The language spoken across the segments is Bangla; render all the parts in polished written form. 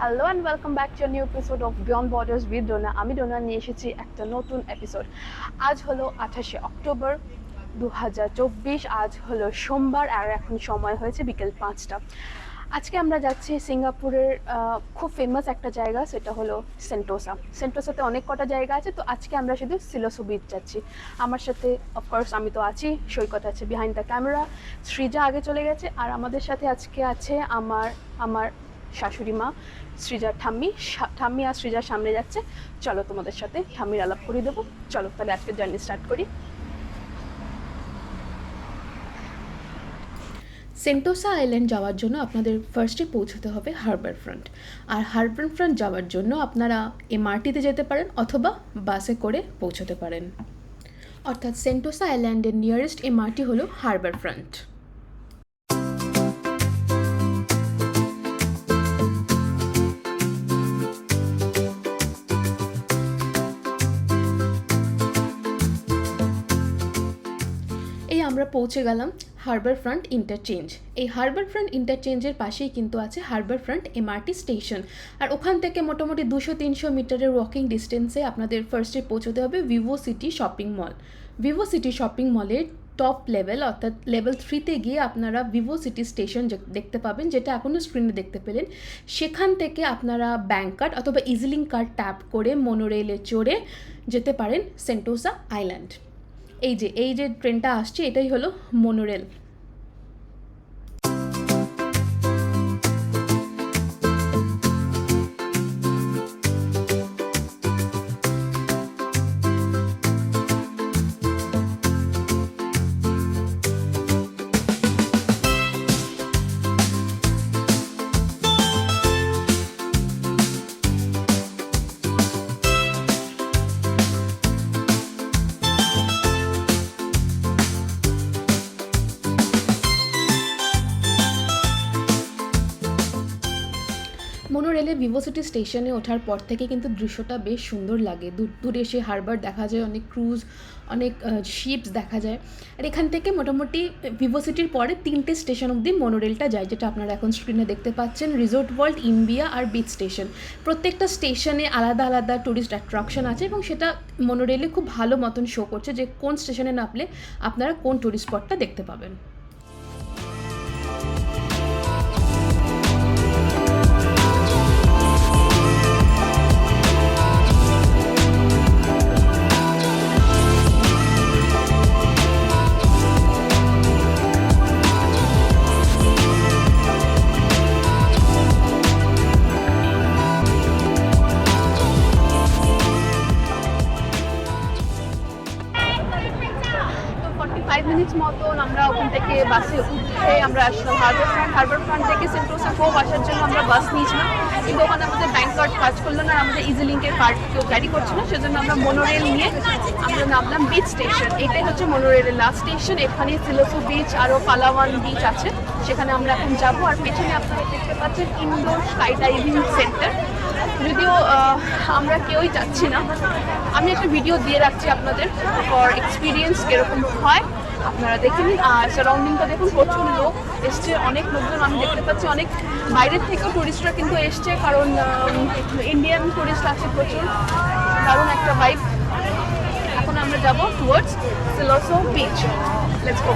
Hello and welcome back to new episode of beyond borders with Dona. আমি ডোনা নিয়ে এসেছি একটা নতুন এপিসোড। আজ হলো 28শে অক্টোবর 2024। আজ হলো সোমবার আর এখন সময় হয়েছে বিকেল 5টা। আজকে আমরা যাচ্ছি সিঙ্গাপুরের খুব ফেমাস একটা জায়গা, সেটা হলো সেন্টোসা। সেন্টোসাতে অনেক কটা জায়গা আছে, তো আজকে আমরা শুধু সিলোসো বিচ যাচ্ছি। আমার সাথে অফকোর্স আমি তো আছি, সৈকত আছে বিহাইন্ড দ্য ক্যামেরা, সৃজা আগে চলে গেছে, আর আমাদের সাথে আজকে আছে আমার শাশুড়ি মা সৃজার ঠাম্মি আর সৃজার সামনে যাচ্ছে। চলো তোমাদের সাথে ঠাম্মির আলাপ করে দেবো। চলো তাহলে আজকে জার্নি স্টার্ট করি। সেন্টোসা আইল্যান্ড যাওয়ার জন্য আপনাদের ফার্স্টে পৌঁছতে হবে হারবার ফ্রন্ট। আর হারবার ফ্রন্ট যাওয়ার জন্য আপনারা এমআরটিতে যেতে পারেন অথবা বাসে করে পৌঁছতে পারেন। অর্থাৎ সেন্টোসা আইল্যান্ডের নিয়ারেস্ট এমআরটি হলো হারবার ফ্রন্ট। আমরা পৌঁছে গেলাম হারবার ফ্রন্ট ইন্টারচেঞ্জ। এই হারবার ফ্রন্ট ইন্টারচেঞ্জের পাশেই কিন্তু আছে হারবার ফ্রন্ট এমআরটি স্টেশন। আর ওখান থেকে মোটামুটি 200-300 মিটারের ওয়াকিং ডিস্টেন্সে আপনাদের ফার্স্টে পৌঁছতে হবে Vivo city shopping mall. Vivo city shopping মলের টপ লেভেল অর্থাৎ লেভেল 3তে গিয়ে আপনারা ভিভো সিটি স্টেশন দেখতে পাবেন, যেটা এখনও স্ক্রিনে দেখতে পেলেন। সেখান থেকে আপনারা ব্যাংক কার্ড অথবা ইজিলিঙ্ক কার্ড ট্যাপ করে মোনোরেলে চড়ে যেতে পারেন সেন্টোসা আইল্যান্ড। এই যে ট্রেনটা আসছে এটাই হলো মোনোরেল। মোনোরেলে ভিভো সিটি স্টেশনে ওঠার পর থেকে কিন্তু দৃশ্যটা বেশ সুন্দর লাগে। দূরে এসে হারবার দেখা যায়, অনেক ক্রুজ, অনেক শিপস দেখা যায়। আর এখান থেকে মোটামুটি ভিভো সিটির পরে 3টে স্টেশন অবধি মোনোরেলটা যায়, যেটা আপনারা এখন স্ক্রিনে দেখতে পাচ্ছেন। রিসোর্ট ওয়ার্ল্ড, ইম্বিয়া আর বিচ স্টেশন। প্রত্যেকটা স্টেশনে আলাদা আলাদা টুরিস্ট অ্যাট্রাকশন আছে এবং সেটা মোনোরেলে খুব ভালো মতন শো করছে যে কোন স্টেশনে নামলে আপনারা কোন টুরিস্ট স্পটটা দেখতে পাবেন। মতন আমরা ওখান থেকে বাসে উঠে আমরা আসলাম হারবার ফ্রন্ট থেকে সেন্টোসা কোভ আসার জন্য আমরা বাস নিয়েছিলাম, কিন্তু ওখানে আমাদের ব্যাংক কার্ড কাজ করলো না, আমাদের ইজিলিঙ্কের কার্ড কেউ ক্যারি করছে না, সেজন্য আমরা মোনোরেল নিয়ে আমরা নামলাম বিচ স্টেশন। এটাই হচ্ছে মোনোরেলের লাস্ট স্টেশন। এখানে সিলোসো বিচ আরও পালাওয়ান বিচ আছে, সেখানে আমরা এখন যাবো। আর পেছনে আপনারা দেখতে পাচ্ছেন ইনডোর স্কাই ডাইভিং সেন্টার। যদিও আমরা কেউই যাচ্ছি না, আমি একটা ভিডিও দিয়ে রাখছি আপনাদের ফর এক্সপিরিয়েন্স কীরকম হয় আপনারা দেখে নিন। আর সারাউন্ডিংটা দেখুন, প্রচুর লোক এসছে, অনেক লোকজন আমি দেখতে পাচ্ছি। অনেক বাইরের থেকেও টুরিস্টরা কিন্তু এসছে, কারণ ইন্ডিয়ান টুরিস্ট আছে প্রচুর। দারুণ একটা ভাইব। এখন আমরা যাব towards Siloso beach. Let's go.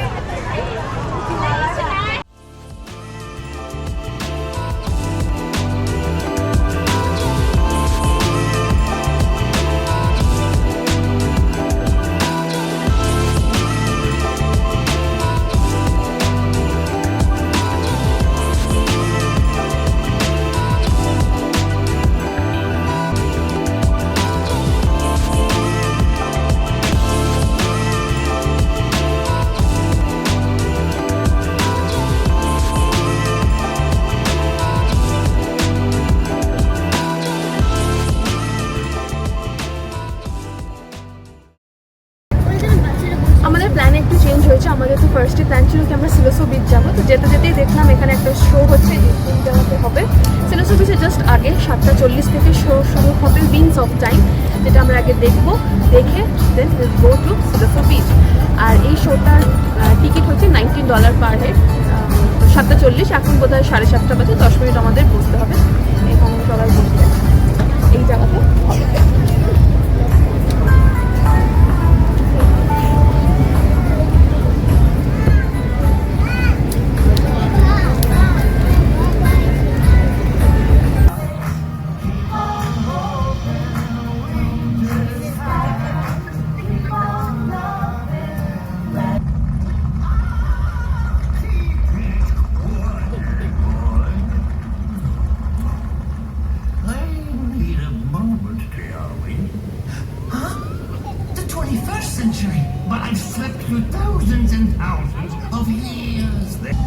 আমাদের তো ফার্স্টে প্ল্যান ছিল কি আমরা সিলোসো বিচ যাবো, তো যেতে যেতেই দেখলাম এখানে একটা শো হচ্ছে, যে জায়গাতে হবে সিলোসো বিচে জাস্ট আগে 7:40 থেকে শো শুরু হবে উইন্ডস অফ টাইম, যেটা আমরা আগে দেখবো। দেখে দেন গো টু সিলোসো বিচ। আর এই শোটার টিকিট হচ্ছে $19 পার হেড। 7:40, এখন বোধ হয় 7:30 বাজে, 10 মিনিট আমাদের বসতে হবে এবং $50 করতে এই জায়গাতে হবে। Century, but I've slept through thousands and thousands of years there.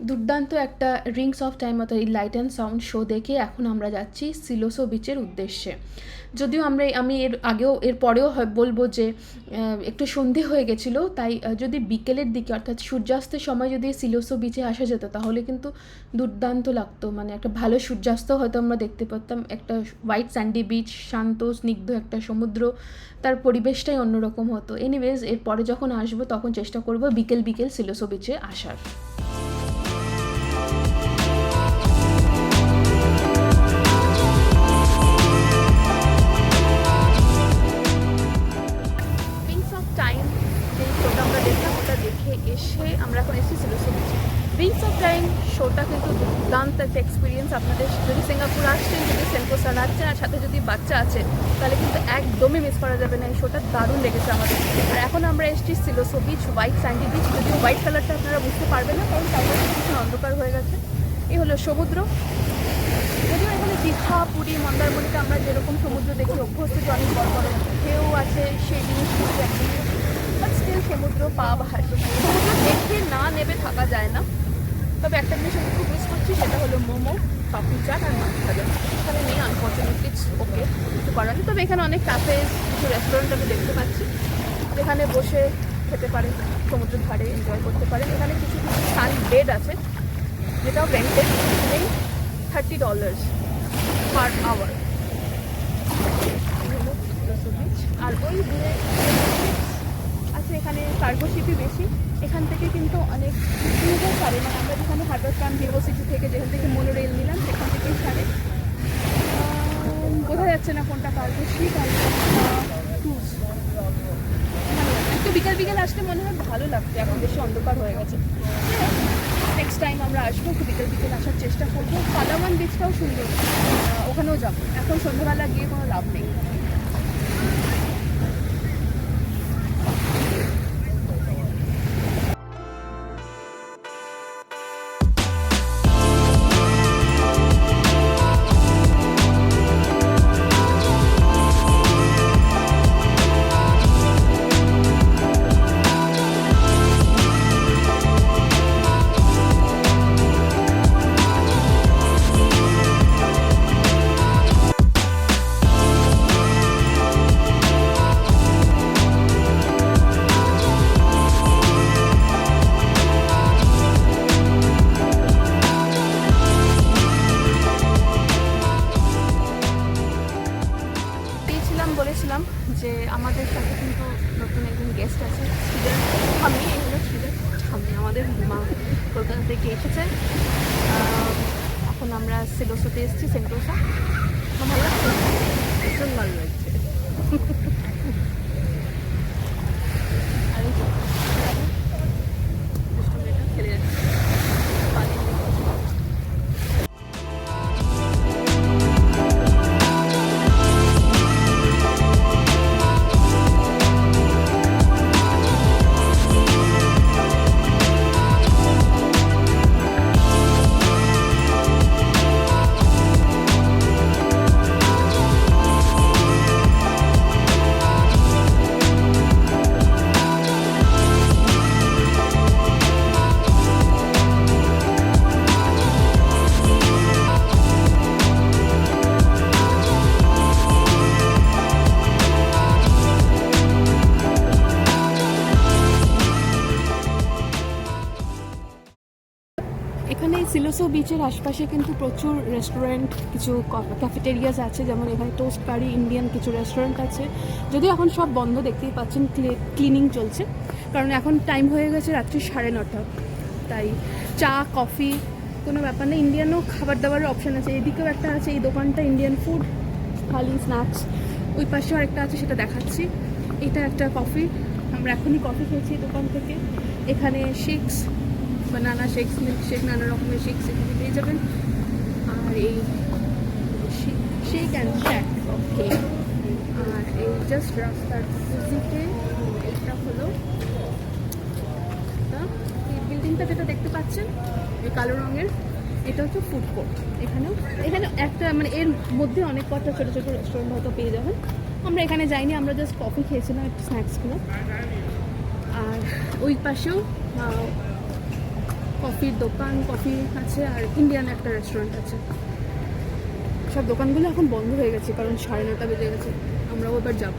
দুর্দান্ত একটা রিংস অফ টাইম অর্থাৎ লাইট অ্যান্ড সাউন্ড শো দেখে এখন আমরা যাচ্ছি সিলোসো বিচের উদ্দেশ্যে। যদিও আমি এর পরেও বলবো যে একটু সন্ধে হয়ে গেছিলো, তাই যদি বিকেলের দিকে অর্থাৎ সূর্যাস্তের সময় যদি সিলোসো বিচে আসা যেত তাহলে কিন্তু দুর্দান্ত লাগতো, মানে একটা ভালো সূর্যাস্ত হয়তো আমরা দেখতে পারতাম। একটা হোয়াইট স্যান্ডি বিচ, শান্ত স্নিগ্ধ একটা সমুদ্র, তার পরিবেশটাই অন্যরকম হতো। এনিওয়েজ এরপরে যখন আসবো তখন চেষ্টা করবো বিকেল সিলোসো বিচে আসার। এসে আমরা এখন এসেছি সিলোসো বিচে। রিংস অফ টাইম শোটা কিন্তু দুর্দান্ত একটা এক্সপিরিয়েন্স। আপনাদের যদি সিঙ্গাপুর আসছেন, যদি সেন্টোসা আসছেন আর সাথে যদি বাচ্চা আছে তাহলে কিন্তু একদমই মিস করা যাবে না। এই শোটা দারুণ লেগেছে আমাদের। আর এখন আমরা এসেছি Siloso beach, white Sandy beach. যদিও হোয়াইট কালারটা আপনারা বুঝতে পারবেন না কারণ চারপাশে কিছু অন্ধকার হয়ে গেছে। এই হলো সমুদ্র। যদিও এখানে দীঘা, পুরী, মন্দারমণিতে আমরা যেরকম সমুদ্র দেখি অভ্যস্ত, যে অনেক বড় বড় ঢেউ আছে, সেই জিনিসগুলো একদমই বাট স্টিল সমুদ্র পা বাহার। সমুদ্র দেখে না নেবে থাকা যায় না। তবে একটা জিনিস আমি খুব মিস করছি, সেটা হলো মোমো, পাপড়ি চাট আর মাছ ভাজা। এখানে নেই আনফর্চুনেটলি, ইটস ওকে, কিছু করার নেই। তবে এখানে অনেক ক্যাফে, কিছু রেস্টুরেন্ট আমি দেখতে পাচ্ছি যেখানে বসে খেতে পারেন, সমুদ্রের ধারে এনজয় করতে পারেন। এখানে কিছু সান বেড আছে যেটাও রেন্টেড, নেই $30 পার আওয়ার। আর ওই দূরে আছে এখানে কার্গো শিপই বেশি। এখান থেকে কিন্তু অনেক সুবিধা ছাড়ে, মানে আমরা যেখানে হার্বারফ্রন্ট ভিভো সিটি থেকে যেখান থেকে মোনোরেল নিলাম সেখান থেকেই ছাড়ে। বোঝা যাচ্ছে না কোনটা কার্গো শিপ আর ক্রুজ। একটু বিকেল আসলে মনে হয় ভালো লাগছে, এখন বেশি অন্ধকার হয়ে গেছে। নেক্সট টাইম আমরা আসবো, একটু বিকেল আসার চেষ্টা করবো। পালাওয়ান বিচটাও সুন্দর, ওখানেও যাবো। এখন সন্ধ্যাবেলা গিয়ে কোনো লাভ নেই। সিলোসোতে এসেছি, সেন্টোসা। ভালো লাগছে, ভীষণ ভালো লাগছে। আর এই যে দুষ্টু মেয়েটা খেলে যাচ্ছে পানির মধ্যে। এখানে সিলোসো বিচের আশপাশে কিন্তু প্রচুর রেস্টুরেন্ট, কিছু ক্যাফেটেরিয়াস আছে, যেমন এখানে টোস্ট কারি ইন্ডিয়ান কিছু রেস্টুরেন্ট আছে। যদিও এখন সব বন্ধ, দেখতেই পাচ্ছেন ক্লিনিং চলছে, কারণ এখন টাইম হয়ে গেছে রাত্রি 9:30, তাই চা কফি কোনো ব্যাপার না। ইন্ডিয়ানও খাবার দাবারের অপশান আছে, এদিকেও একটা আছে এই দোকানটা ইন্ডিয়ান ফুড থালি স্ন্যাক্স, ওই পাশেও আরেকটা আছে সেটা দেখাচ্ছি। এটা একটা কফি, আমরা এখনই কফি খেয়েছি এই দোকান থেকে। এখানে শেকস, বানানা শেকস, মিল্ক শেক, নানা রকমের শেকস এখানে পেয়ে যাবেন। আর এই শেক অ্যান্ড শ্যাক ওকে। আর এই জাস্ট রাস্তার ভিজিটে এইটা হলো এই বিল্ডিংটা যেটা দেখতে পাচ্ছেন এই কালো রঙের, এটা হচ্ছে ফুড কোর্ট। এখানে একটা মানে এর মধ্যে অনেক কটা ছোটো ছোটো রেস্টুরেন্ট হয়তো পেয়ে যাবেন। আমরা এখানে যাইনি, আমরা জাস্ট কফি খেয়েছিলাম, একটু স্ন্যাক্সগুলো। আর ওই পাশেও কফির দোকান, কফি আছে, আর ইন্ডিয়ান একটা রেস্টুরেন্ট আছে। সব দোকানগুলো এখন বন্ধ হয়ে গেছে কারণ 9:30 বেজে গেছে, আমরাও এবার যাব।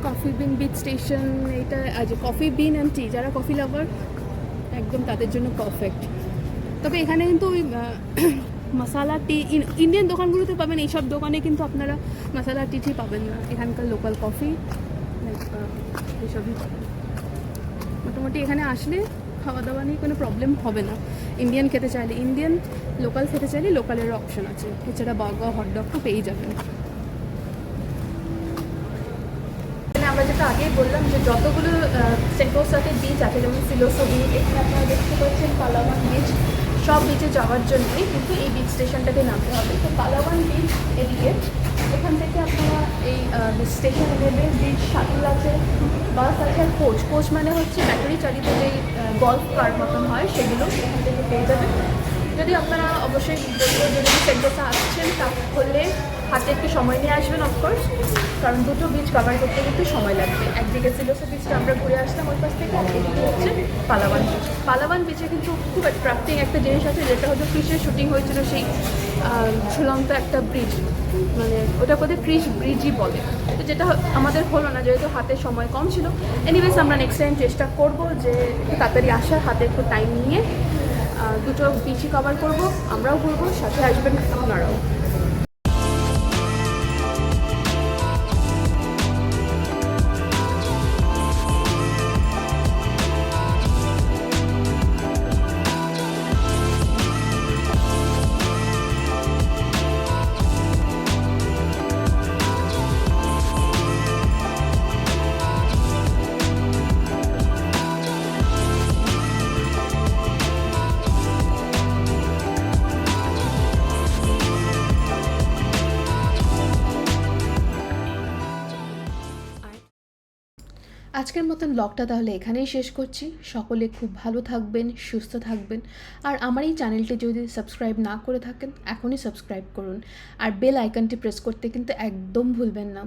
কফি বিন বিচ স্টেশন, এইটা আজ কফি বিন অ্যান্ড টি, যারা কফি লাভার একদম তাদের জন্য পারফেক্ট। তবে এখানে কিন্তু ওই মশালা টি ইন্ডিয়ান দোকানগুলোতে পাবেন, এইসব দোকানে কিন্তু আপনারা মশালা টি পাবেন না। এখানকার লোকাল কফি লাইক এইসবই পাবেন। মোটামুটি এখানে আসলে খাওয়া দাওয়া নিয়ে কোনো প্রবলেম হবে না। ইন্ডিয়ান খেতে চাইলে ইন্ডিয়ান, লোকাল খেতে চাইলে লোকালেরও অপশন আছে। এছাড়া বার্গার হটডগ তো পেয়েই যাবেন। আমরা যেটা আগেই বললাম যে যতগুলো সেন্টোসাতে বিচ আছে, যেমন সিলোসো বিচ, এখানে আপনারা দেখতে পাচ্ছেন পালাওয়ান বিচ, সব বিচে যাওয়ার জন্যই কিন্তু এই বিচ স্টেশনটাকে নামতে হবে। তো পালাওয়ান বিচ এদিকে, এখান থেকে আপনারা এই স্টেশনে নেবে। বিচ শাটল আছে, বাস আছে, আর কোচ মানে হচ্ছে ব্যাটারি চালিত যেই গল্ফ কার মতন হয়, সেগুলো এখান থেকে পেয়ে যাবেন। যদি আপনারা অবশ্যই বলবো যদি সেন্টোসা আসছেন তাহলে হাতে একটু সময় নিয়ে আসবেন অফকোর্স, কারণ দুটো বিচ কভার করতে কিন্তু সময় লাগবে। একদিকে সিলোসো বিচটা আমরা ঘুরে আসলাম ওই পাশ থেকে, আর এদিকে হচ্ছে পালাওয়ান বিচ। পালাওয়ান বিচে কিন্তু খুব অ্যাট্রাক্টিং একটা জিনিস আছে, যেটা হচ্ছে ফিশের শুটিং হয়েছিল সেই ঝুলন্ত একটা ব্রিজ, মানে ওটা কোথায় ফিশ ব্রিজই বলে। তো যেটা আমাদের হলো না যেহেতু হাতে সময় কম ছিল। এনিওয়েজ আমরা নেক্সট টাইম চেষ্টা করবো যে তাড়াতাড়ি আসার, হাতে একটু টাইম নিয়ে দুটো বিচই কভার করবো, আমরাও ঘুরবো, সাথে আসবেন আপনারাও। আজকের মতন ব্লগটা তাহলে এখানেই শেষ করছি। সকলে খুব ভালো থাকবেন, সুস্থ থাকবেন। আর আমার এই চ্যানেলটি যদি সাবস্ক্রাইব না করে থাকেন এখনই সাবস্ক্রাইব করুন, আর বেল আইকনটি প্রেস করতে কিন্তু একদম ভুলবেন না।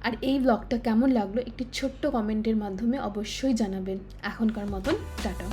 আর এই ব্লগটা কেমন লাগলো একটি ছোট্ট কমেন্টের মাধ্যমে অবশ্যই জানাবেন। এখনকার মতন টাটা।